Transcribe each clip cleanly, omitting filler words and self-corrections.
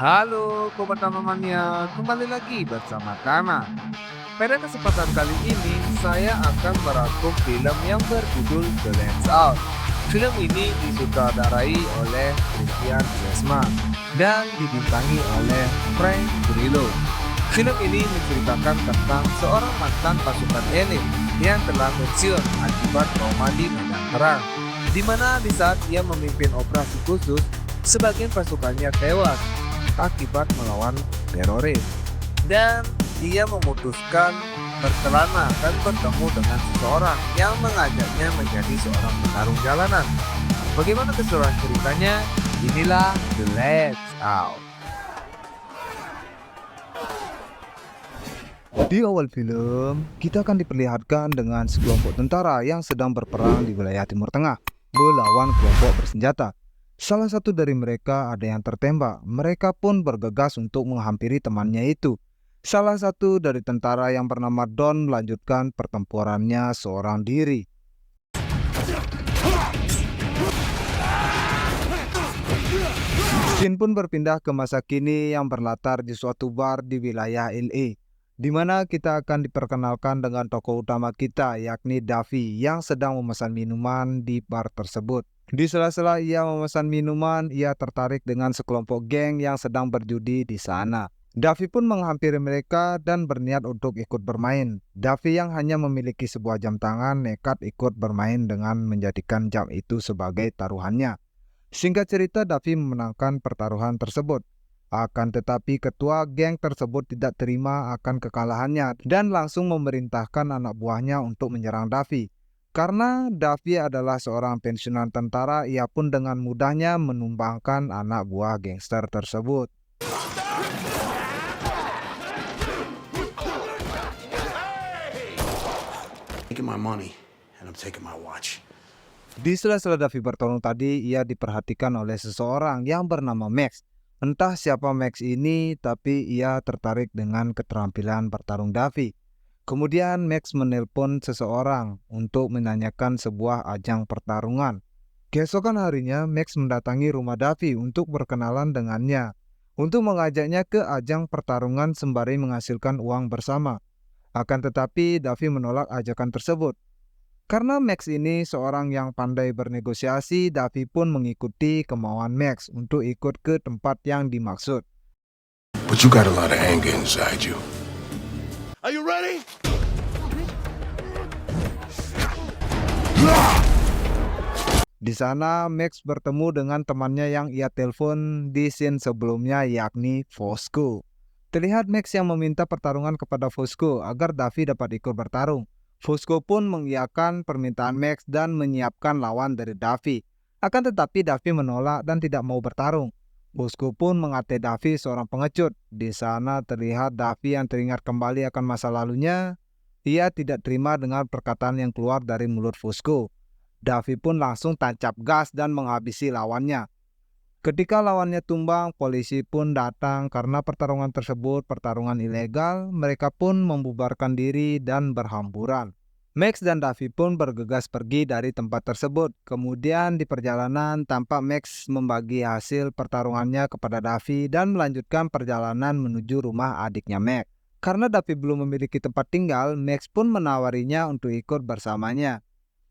Halo, Kobatama Mania, kembali lagi bersama Tama. Pada kesempatan kali ini, saya akan merangkum film yang berjudul The Lights Out. Film ini disutradarai oleh Christian Lesma dan dibintangi oleh Frank Grillo. Film ini menceritakan tentang seorang mantan pasukan elit yang telah pensiun akibat trauma di medan perang, di mana di saat ia memimpin operasi khusus, sebagian pasukannya tewas akibat melawan teroris. Dan dia memutuskan berkelana dan bertemu dengan seseorang yang mengajaknya menjadi seorang petarung jalanan. Bagaimana keseluruhan ceritanya? Inilah The Lights Out. Di awal film, kita akan diperlihatkan dengan sekelompok tentara yang sedang berperang di wilayah Timur Tengah melawan kelompok bersenjata. Salah satu dari mereka ada yang tertembak. Mereka pun bergegas untuk menghampiri temannya itu. Salah satu dari tentara yang bernama Don melanjutkan pertempurannya seorang diri. Scene pun berpindah ke masa kini yang berlatar di suatu bar di wilayah LA, di mana kita akan diperkenalkan dengan tokoh utama kita, yakni Davi, yang sedang memesan minuman di bar tersebut. Di sela-sela ia memesan minuman, ia tertarik dengan sekelompok geng yang sedang berjudi di sana. Davi pun menghampiri mereka dan berniat untuk ikut bermain. Davi yang hanya memiliki sebuah jam tangan nekat ikut bermain dengan menjadikan jam itu sebagai taruhannya. Singkat cerita, Davi memenangkan pertaruhan tersebut. Akan tetapi ketua geng tersebut tidak terima akan kekalahannya dan langsung memerintahkan anak buahnya untuk menyerang Davi. Karena Davi adalah seorang pensiunan tentara, ia pun dengan mudahnya menumbangkan anak buah gangster tersebut. Taking my money and I'm taking my watch. Di sela-sela Davi bertarung tadi, ia diperhatikan oleh seseorang yang bernama Max. Entah siapa Max ini, tapi ia tertarik dengan keterampilan bertarung Davi. Kemudian Max menelpon seseorang untuk menanyakan sebuah ajang pertarungan. Keesokan harinya, Max mendatangi rumah Davi untuk berkenalan dengannya, untuk mengajaknya ke ajang pertarungan sembari menghasilkan uang bersama. Akan tetapi, Davi menolak ajakan tersebut. Karena Max ini seorang yang pandai bernegosiasi, Davi pun mengikuti kemauan Max untuk ikut ke tempat yang dimaksud. But you got a lot of anger inside you. Are you ready? Di sana, Max bertemu dengan temannya yang ia telepon di scene sebelumnya, yakni Fosco. Terlihat Max yang meminta pertarungan kepada Fosco agar Davi dapat ikut bertarung. Fosco pun mengiyakan permintaan Max dan menyiapkan lawan dari Davi. Akan tetapi Davi menolak dan tidak mau bertarung. Fosco pun mengatai Davi seorang pengecut. Di sana terlihat Davi yang teringat kembali akan masa lalunya. Ia tidak terima dengan perkataan yang keluar dari mulut Fosco. Davi pun langsung tancap gas dan menghabisi lawannya. Ketika lawannya tumbang, polisi pun datang karena pertarungan tersebut pertarungan ilegal. Mereka pun membubarkan diri dan berhamburan. Max dan Davi pun bergegas pergi dari tempat tersebut. Kemudian di perjalanan tampak Max membagi hasil pertarungannya kepada Davi dan melanjutkan perjalanan menuju rumah adiknya Max. Karena Davi belum memiliki tempat tinggal, Max pun menawarinya untuk ikut bersamanya.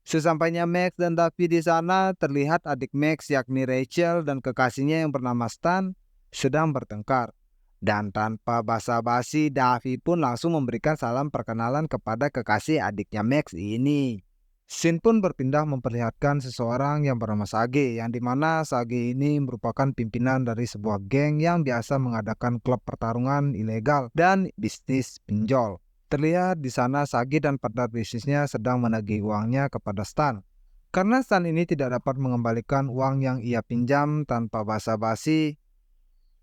Sesampainya Max dan Davi di sana, terlihat adik Max yakni Rachel dan kekasihnya yang bernama Stan sedang bertengkar. Dan tanpa basa-basi, Davi pun langsung memberikan salam perkenalan kepada kekasih adiknya Max ini. Scene pun berpindah memperlihatkan seseorang yang bernama Sage, yang dimana Sage ini merupakan pimpinan dari sebuah geng yang biasa mengadakan klub pertarungan ilegal dan bisnis pinjol. Terlihat di sana Sage dan partner bisnisnya sedang menagih uangnya kepada Stan. Karena Stan ini tidak dapat mengembalikan uang yang ia pinjam, tanpa basa-basi,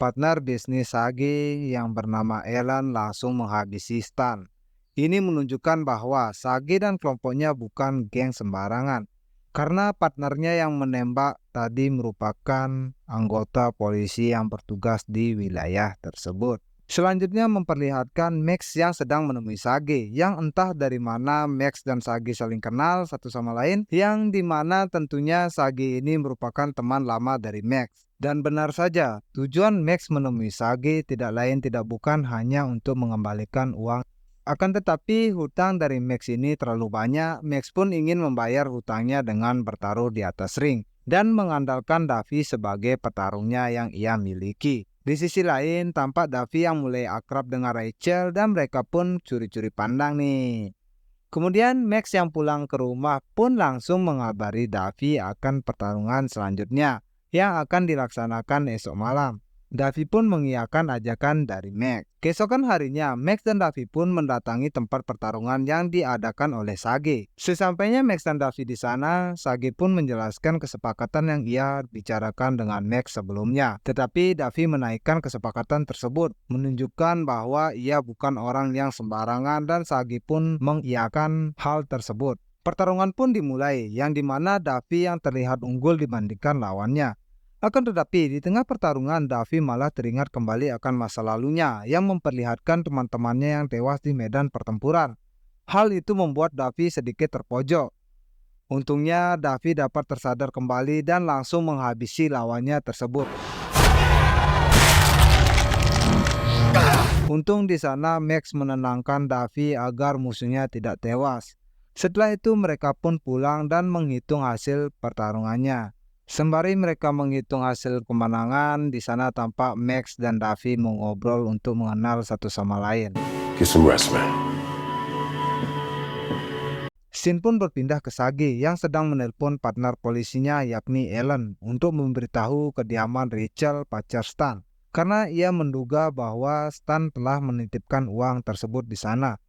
partner bisnis Sage yang bernama Alan langsung menghabisi Stan. Ini menunjukkan bahwa Sage dan kelompoknya bukan geng sembarangan. Karena partnernya yang menembak tadi merupakan anggota polisi yang bertugas di wilayah tersebut. Selanjutnya memperlihatkan Max yang sedang menemui Sage, yang entah dari mana Max dan Sage saling kenal satu sama lain, yang dimana tentunya Sage ini merupakan teman lama dari Max. Dan benar saja, tujuan Max menemui Sage tidak lain tidak bukan hanya untuk mengembalikan uang. Akan tetapi hutang dari Max ini terlalu banyak, Max pun ingin membayar hutangnya dengan bertaruh di atas ring dan mengandalkan Davi sebagai petarungnya yang ia miliki. Di sisi lain, tampak Davi yang mulai akrab dengan Rachel dan mereka pun curi-curi pandang nih. Kemudian Max yang pulang ke rumah pun langsung mengabari Davi akan pertarungan selanjutnya yang akan dilaksanakan esok malam. Davi pun mengiyakan ajakan dari Max. Keesokan harinya, Max dan Davi pun mendatangi tempat pertarungan yang diadakan oleh Sage. Sesampainya Max dan Davi di sana, Sage pun menjelaskan kesepakatan yang ia bicarakan dengan Max sebelumnya. Tetapi Davi menaikkan kesepakatan tersebut, menunjukkan bahwa ia bukan orang yang sembarangan dan Sage pun mengiyakan hal tersebut. Pertarungan pun dimulai, yang dimana Davi yang terlihat unggul dibandingkan lawannya. Akan tetapi, di tengah pertarungan, Davi malah teringat kembali akan masa lalunya yang memperlihatkan teman-temannya yang tewas di medan pertempuran. Hal itu membuat Davi sedikit terpojok. Untungnya, Davi dapat tersadar kembali dan langsung menghabisi lawannya tersebut. Untung di sana Max menenangkan Davi agar musuhnya tidak tewas. Setelah itu mereka pun pulang dan menghitung hasil pertarungannya. Sembari mereka menghitung hasil kemenangan, di sana tampak Max dan Davi mengobrol untuk mengenal satu sama lain. Get some rest, man. Scene pun berpindah ke Sage yang sedang menelpon partner polisinya yakni Ellen untuk memberitahu kediaman Rachel, pacar Stan, karena ia menduga bahwa Stan telah menitipkan uang tersebut di sana.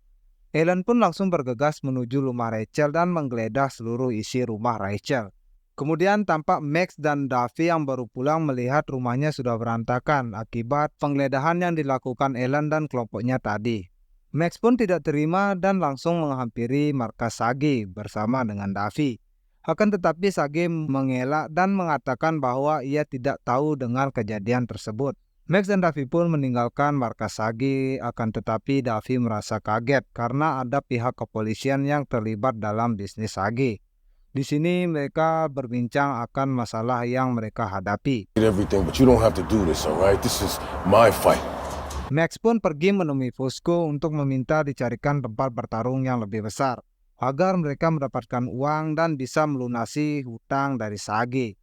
Ellen pun langsung bergegas menuju rumah Rachel dan menggeledah seluruh isi rumah Rachel. Kemudian tampak Max dan Davi yang baru pulang melihat rumahnya sudah berantakan akibat penggeledahan yang dilakukan Ellen dan kelompoknya tadi. Max pun tidak terima dan langsung menghampiri markas Sage bersama dengan Davi. Akan tetapi Sage mengelak dan mengatakan bahwa ia tidak tahu dengan kejadian tersebut. Max dan Davi pun meninggalkan markas Sage, akan tetapi Davi merasa kaget karena ada pihak kepolisian yang terlibat dalam bisnis Sage. Di sini mereka berbincang akan masalah yang mereka hadapi. Did everything, but you don't have to do this, alright? This is my fight. Max pun pergi menemui Fosco untuk meminta dicarikan tempat bertarung yang lebih besar agar mereka mendapatkan uang dan bisa melunasi hutang dari Sage.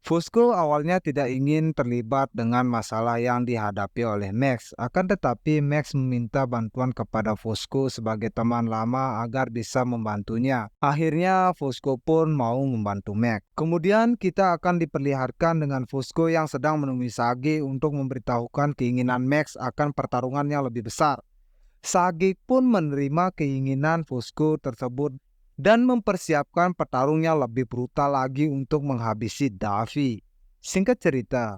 Fosco awalnya tidak ingin terlibat dengan masalah yang dihadapi oleh Max, akan tetapi Max meminta bantuan kepada Fosco sebagai teman lama agar bisa membantunya. Akhirnya Fosco pun mau membantu Max. Kemudian kita akan diperlihatkan dengan Fosco yang sedang menemui Sage untuk memberitahukan keinginan Max akan pertarungan yang lebih besar. Sage pun menerima keinginan Fosco tersebut dan mempersiapkan petarungnya lebih brutal lagi untuk menghabisi Davi. Singkat cerita,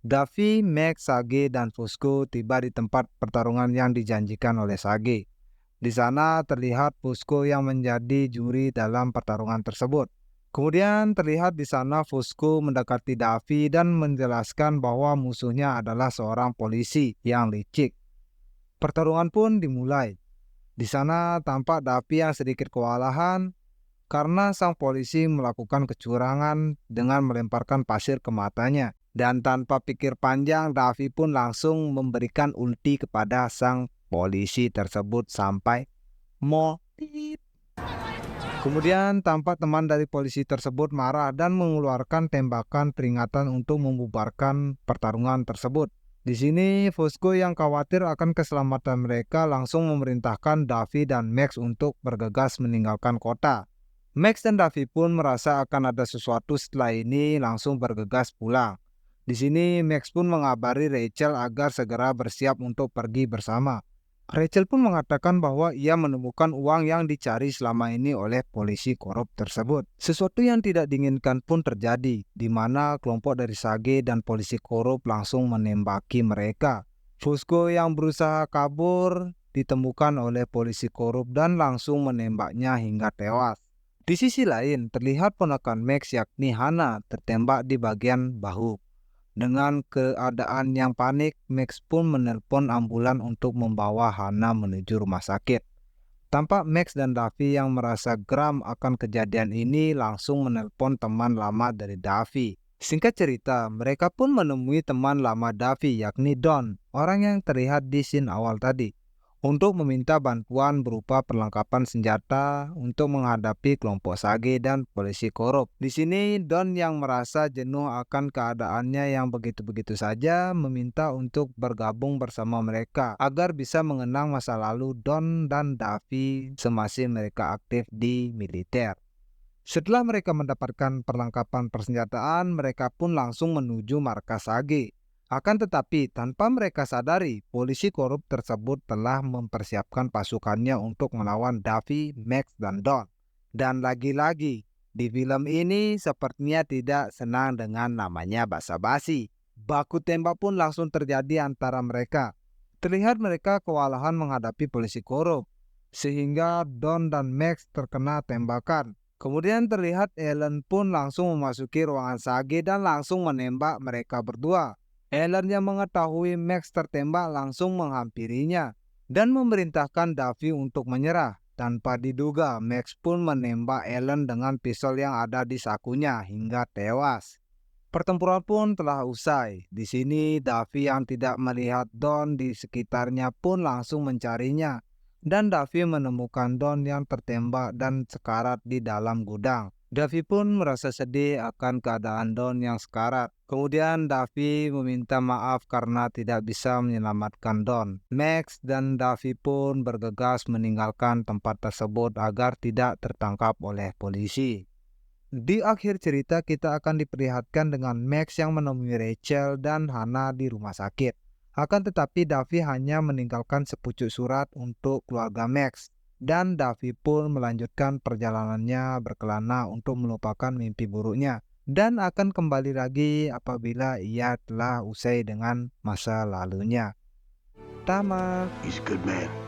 Davi, Max, Sage, dan Fosco tiba di tempat pertarungan yang dijanjikan oleh Sage. Di sana terlihat Fosco yang menjadi juri dalam pertarungan tersebut. Kemudian terlihat di sana Fosco mendekati Davi dan menjelaskan bahwa musuhnya adalah seorang polisi yang licik. Pertarungan pun dimulai. Di sana tampak Davi yang sedikit kewalahan karena sang polisi melakukan kecurangan dengan melemparkan pasir ke matanya. Dan tanpa pikir panjang, Davi pun langsung memberikan ulti kepada sang polisi tersebut sampai mati. Kemudian tampak teman dari polisi tersebut marah dan mengeluarkan tembakan peringatan untuk membubarkan pertarungan tersebut. Di sini, Fosco yang khawatir akan keselamatan mereka langsung memerintahkan Davi dan Max untuk bergegas meninggalkan kota. Max dan Davi pun merasa akan ada sesuatu setelah ini langsung bergegas pulang. Di sini, Max pun mengabari Rachel agar segera bersiap untuk pergi bersama. Rachel pun mengatakan bahwa ia menemukan uang yang dicari selama ini oleh polisi korup tersebut. Sesuatu yang tidak diinginkan pun terjadi, di mana kelompok dari Sage dan polisi korup langsung menembaki mereka. Fosco yang berusaha kabur ditemukan oleh polisi korup dan langsung menembaknya hingga tewas. Di sisi lain, terlihat ponakan Max yakni Hana tertembak di bagian bahu. Dengan keadaan yang panik, Max pun menelpon ambulan untuk membawa Hana menuju rumah sakit. Tampak Max dan Davi yang merasa geram akan kejadian ini langsung menelpon teman lama dari Davi, Singkat cerita, mereka pun menemui teman lama Davi yakni Don, orang yang terlihat di scene awal tadi, untuk meminta bantuan berupa perlengkapan senjata untuk menghadapi kelompok Sage dan polisi korup. Di sini Don yang merasa jenuh akan keadaannya yang begitu-begitu saja meminta untuk bergabung bersama mereka agar bisa mengenang masa lalu Don dan Davi semasa mereka aktif di militer. Setelah mereka mendapatkan perlengkapan persenjataan, mereka pun langsung menuju markas Sage. Akan tetapi, tanpa mereka sadari, polisi korup tersebut telah mempersiapkan pasukannya untuk melawan Davi, Max, dan Don. Dan lagi-lagi, di film ini sepertinya tidak senang dengan namanya basa-basi. Baku tembak pun langsung terjadi antara mereka. Terlihat mereka kewalahan menghadapi polisi korup, sehingga Don dan Max terkena tembakan. Kemudian terlihat Ellen pun langsung memasuki ruangan Sage dan langsung menembak mereka berdua. Ellen yang mengetahui Max tertembak langsung menghampirinya dan memerintahkan Davi untuk menyerah. Tanpa diduga, Max pun menembak Ellen dengan pistol yang ada di sakunya hingga tewas. Pertempuran pun telah usai. Di sini Davi yang tidak melihat Don di sekitarnya pun langsung mencarinya. Dan Davi menemukan Don yang tertembak dan sekarat di dalam gudang. Davi pun merasa sedih akan keadaan Don yang sekarat. Kemudian Davi meminta maaf karena tidak bisa menyelamatkan Don. Max dan Davi pun bergegas meninggalkan tempat tersebut agar tidak tertangkap oleh polisi. Di akhir cerita kita akan diperlihatkan dengan Max yang menemui Rachel dan Hannah di rumah sakit. Akan tetapi Davi hanya meninggalkan sepucuk surat untuk keluarga Max. Dan Davi pun melanjutkan perjalanannya berkelana untuk melupakan mimpi buruknya. Dan akan kembali lagi apabila ia telah usai dengan masa lalunya. Tamat. He's a good man.